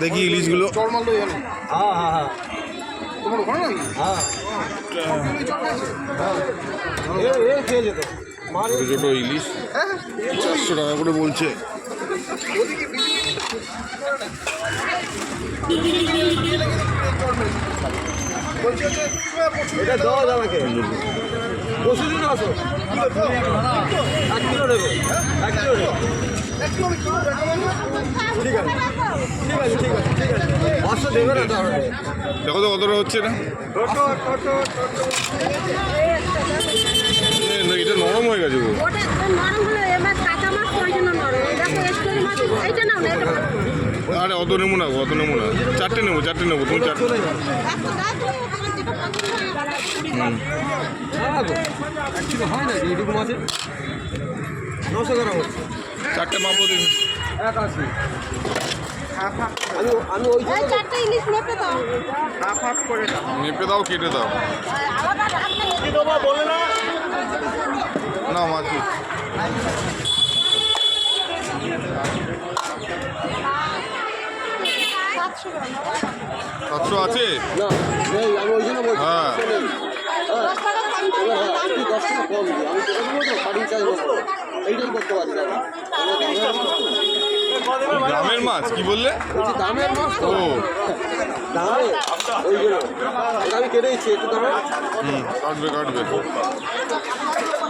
দেখি ইলিশগুলো। হ্যাঁ হ্যাঁ হ্যাঁ তোমার ওখানে নাকি? হ্যাঁ খেয়ে যেত ছোটো ছোটো ইলিশ 400 টাকা করে বলছে। এটা দেওয়া আমাকে বসে দিন আসো 1 কিলো নেবে 1 কিলো নেবে ঠিক আছে ঠিক আছে ঠিক আছে ঠিক আছে 500 দেবে না তাহলে দেখো তো কতটা হচ্ছে না। এটা নরম হয়ে গেছে গো। ওটা নরম হলো এবার কাঁচা মাছ ওই জন্য নরম দেখো স্টোরি মাছ এইটা নাও না এটা আরে অত নেবো না, অত নেবো না, 4টে নেবো তুমি 4টে। হয় না এইটুকু মাছে 900 গ্রাম হচ্ছে 4টে পাবো দেখি। 81 আমি ওই এই চারটে ইলিশ মেপে দাও মেপে দাও, কেটে দাও। আলাদা রাখতে না মাছ 700 আছে। না নেই আমি ওই জন্য বলছি হ্যাঁ 10 টাকা কম এবার আপনি 10 টাকা কম দিই আমি সেটা বলবো তো কাটিং চার্জ নেবো এইটাই করতে পারি দাদা গ্রামের মাছ কি বললে? বলছি দামের মাছ তো ও দামে ওই জন্য আমি কেটে দিচ্ছি একটু দামে কাটবে